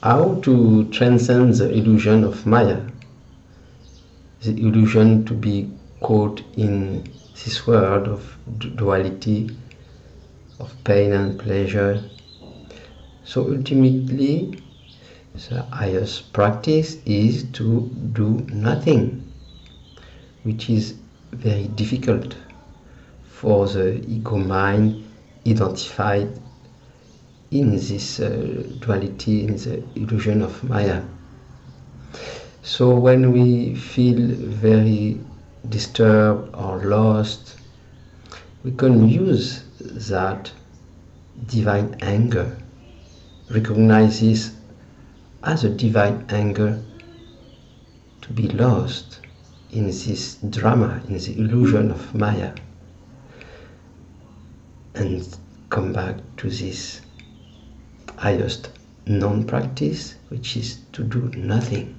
how to transcend the illusion of Maya, the illusion to be caught in this world of duality, of pain and pleasure. So ultimately, the highest practice is to do nothing, which is very difficult for the ego mind identified in this duality, in the illusion of Maya. So when we feel very disturbed or lost, we can use that divine anger, recognize this as a divine anger to be lost in this drama, in the illusion of Maya, and come back to this highest non-practice, which is to do nothing.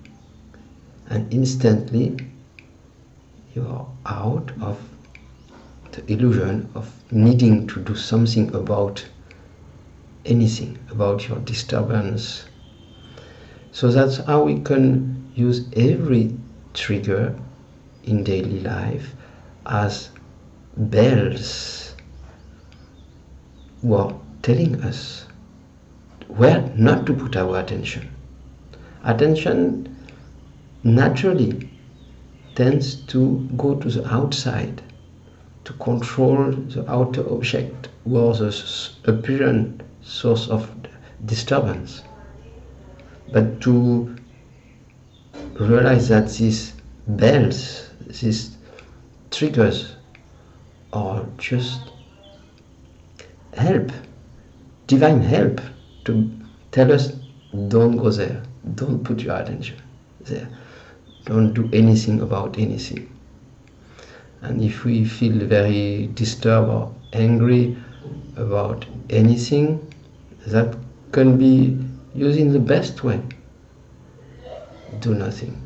And instantly you are out of the illusion of needing to do something about anything, about your disturbance. So that's how we can use every trigger in daily life as bells who are telling us where not to put our attention. Attention naturally tends to go to the outside, to control the outer object or the apparent source of disturbance. But to realize that these bells, these triggers are just help, divine help to tell us, don't go there, don't put your attention there, don't do anything about anything. And if we feel very disturbed or angry about anything, that can be used in the best way. Do nothing.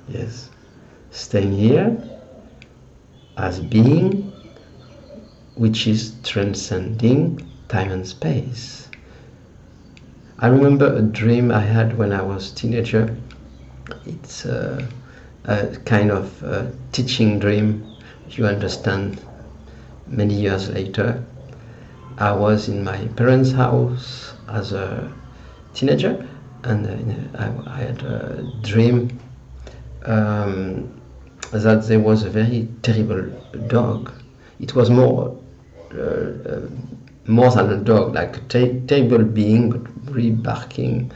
Yes. Staying here as being, which is transcending time and space. I remember a dream I had when I was a teenager. It's a kind of teaching dream, if you understand. Many years later, I was in my parents' house as a teenager, and I had a dream that there was a very terrible dog. It was more than a dog, like a terrible being, but really barking,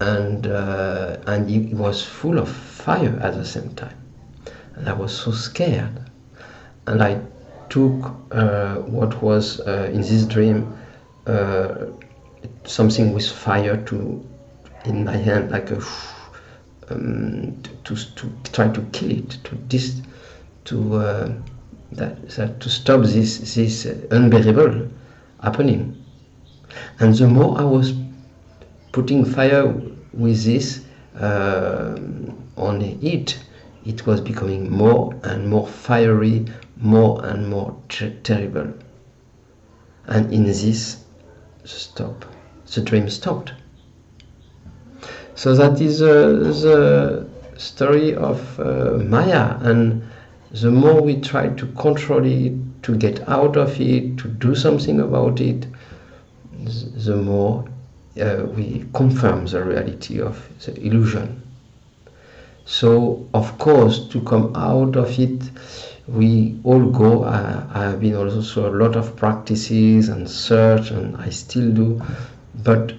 and it was full of fire at the same time. And I was so scared, and I took what was in this dream something with fire in my hand, like a to try to kill it, to stop this unbearable happening. And the more I was putting fire with this on it, it was becoming more and more fiery, more and more terrible. And in this, the dream stopped. So that is the story of Maya, and the more we try to control it, to get out of it, to do something about it, the more we confirm the reality of the illusion. So, of course, to come out of it, we all go. I have been also a lot of practices and search, and I still do, but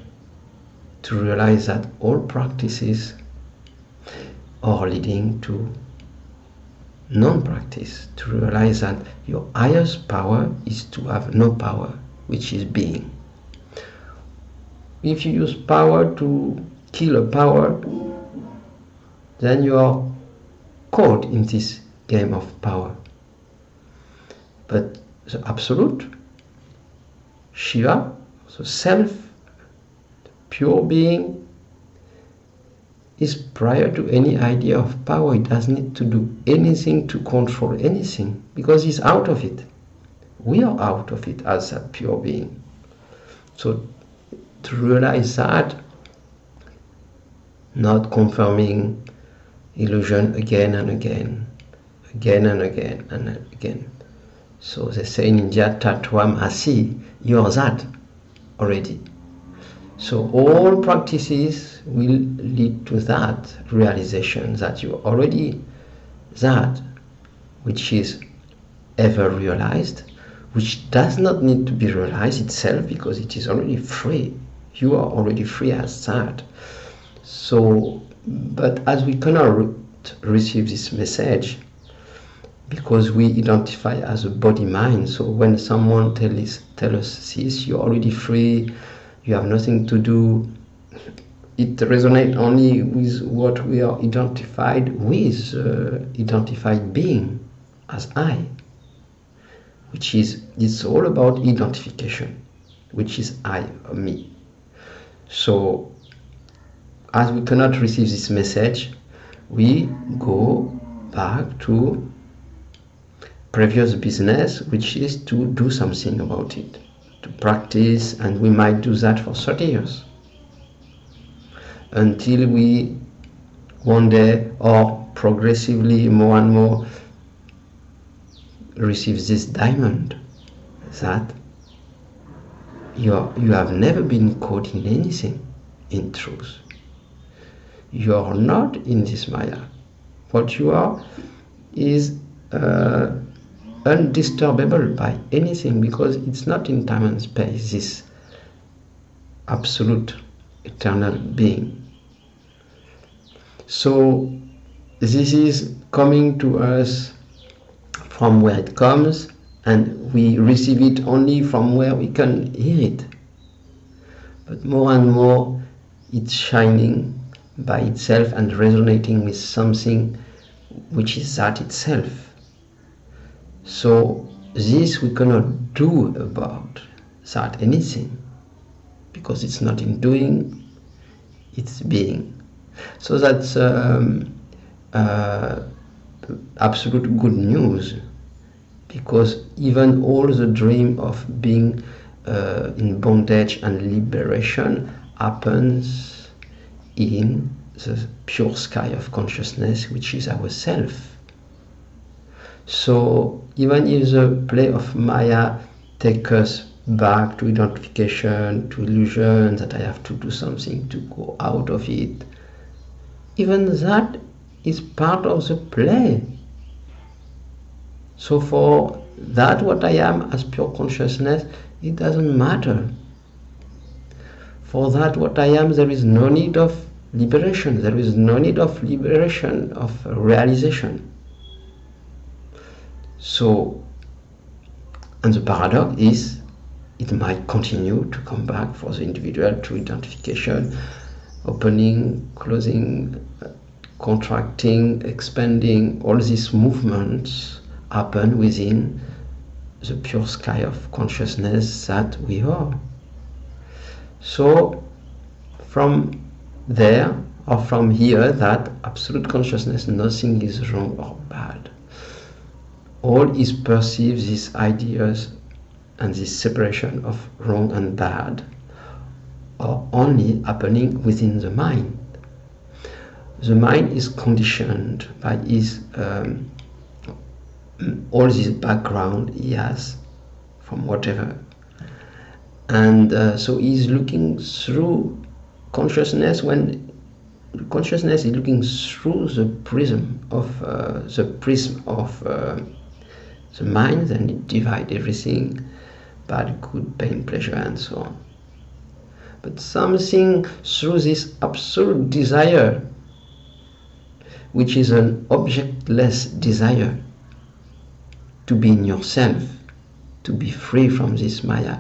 to realize that all practices are leading to non-practice, to realize that your highest power is to have no power, which is being. If you use power to kill a power, then you are caught in this game of power. But the absolute, Shiva, the self, the pure being, is prior to any idea of power. It doesn't need to do anything to control anything, because he's out of it. We are out of it as a pure being. So to realize that not confirming illusion again and again, again and again and again. So they say in India, Tatwam Asi, you're that already. So all practices will lead to that realization that you're already that, which is ever realized, which does not need to be realized itself because it is already free. You are already free as that. So, but as we cannot receive this message because we identify as a body-mind, so when someone tell us this, you're already free, you have nothing to do, it resonates only with what we are identified with, identified being as I, which is, it's all about identification, which is I or me. So as we cannot receive this message, we go back to previous business, which is to do something about it, to practice, and we might do that for 30 years until we one day or progressively more and more receive this diamond that you have never been caught in anything in truth. You are not in this Maya. What you are is undisturbable by anything because it's not in time and space, this absolute eternal being. So this is coming to us from where it comes, and we receive it only from where we can hear it. But more and more it's shining by itself and resonating with something which is that itself. So this we cannot do about that anything, because it's not in doing, it's being. So that's absolute good news, because even all the dream of being in bondage and liberation happens in the pure sky of consciousness, which is our self. So even if the play of Maya takes us back to identification, to illusion, that I have to do something to go out of it, even that is part of the play. So for that, what I am as pure consciousness, it doesn't matter. For that, what I am, there is no need of liberation. There is no need of liberation, of realization. So, and the paradox is, it might continue to come back for the individual to identification, opening, closing, contracting, expanding. All these movements happen within the pure sky of consciousness that we are. So from there, or from here, that absolute consciousness, nothing is wrong or bad. All is perceived, these ideas and this separation of wrong and bad are only happening within the mind. The mind is conditioned by his all this background he has from whatever, and so he's looking through consciousness. When consciousness is looking through the prism of the mind, then it divides everything, bad, good, pain, pleasure, and so on. But something through this absolute desire, which is an objectless desire, to be in yourself, to be free from this Maya,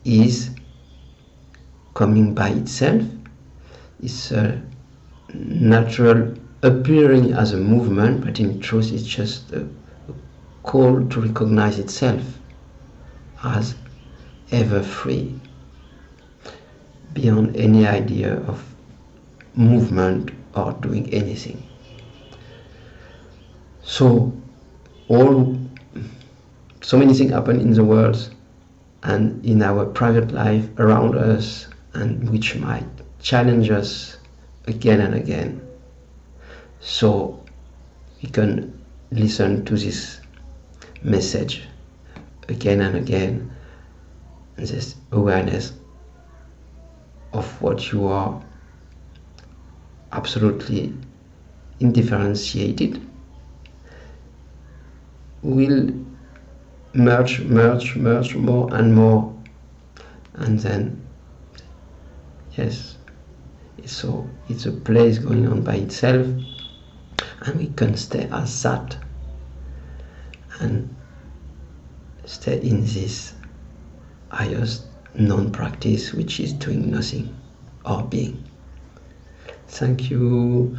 is coming by itself. It's a natural appearing as a movement, but in truth it's just a call to recognize itself as ever free, beyond any idea of movement or doing anything. So so many things happen in the world and in our private life around us, and which might challenge us again and again, so we can listen to this message again and again, and this awareness of what you are absolutely indifferentiated will merge more and more, and then yes, so it's a place going on by itself, and we can stay as that and stay in this highest known practice, which is doing nothing or being. Thank you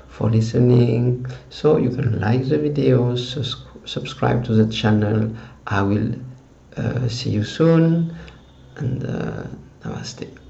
for listening. So you can like the videos, subscribe to the channel. I will see you soon, and namaste.